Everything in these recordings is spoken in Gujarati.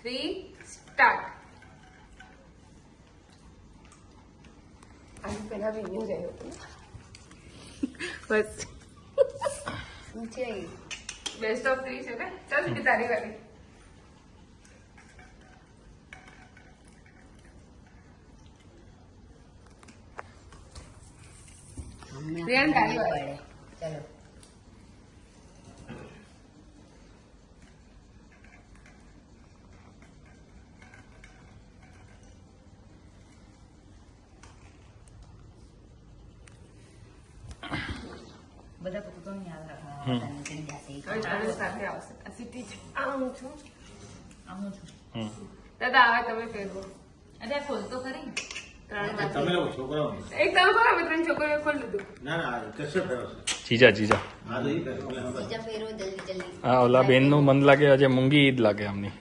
3 સ્ટાર્ટ. આની પહેલા વેન્યુ રહ્યો હતો બસ બેસ્ટ ઓફ 3 છે ને. ચાલ સીધી તારી વારી. રિયાન તારી વારી. ચલો બધા પુસ્તકો યાદ રાખવા હવે તારી સાથે આવશે. આ સીટી જ આમ છું. આવું દાદા આવે તમે ફેરવો. અરે ખોલ તો ખરી. તમે લોકો છોકરાઓ એક તમે કરો, અમે 3 છોકરીઓ ખોલી લીધું. ના કશે ફેરવશે જીજા બીજા ફેરો જલ્દી જલ્દી હા ઓલા બેન નું મન લાગે આજે મૂંગી ઈદ લાગે આમની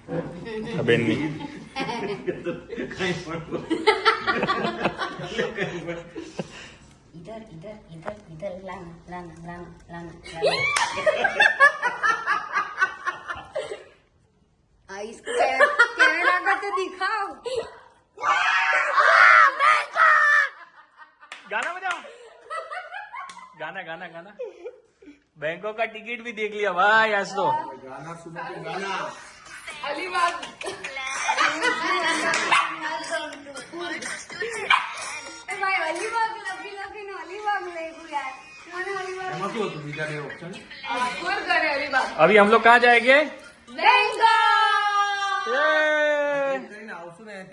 આ બેન ની इधर इधर इधर इधर लाना लाना लाना लाना इसको कैमरा का तो दिखाओ गाना बजाओ गाना गाना गाना बैंकॉक का टिकट भी देख लिया भाई आज तो ગાના સુનો કે ગાના અલીબાગ. भाई अलीबाग लगी लगी ना अलीबाग ले यार मैंने अलीबाग એમાં શું હતું બીજા બે ઓપ્શન સ્કોર કરે અલીબાગ. अभी हम लोग कहाँ जाएंगे બેંગોક. ये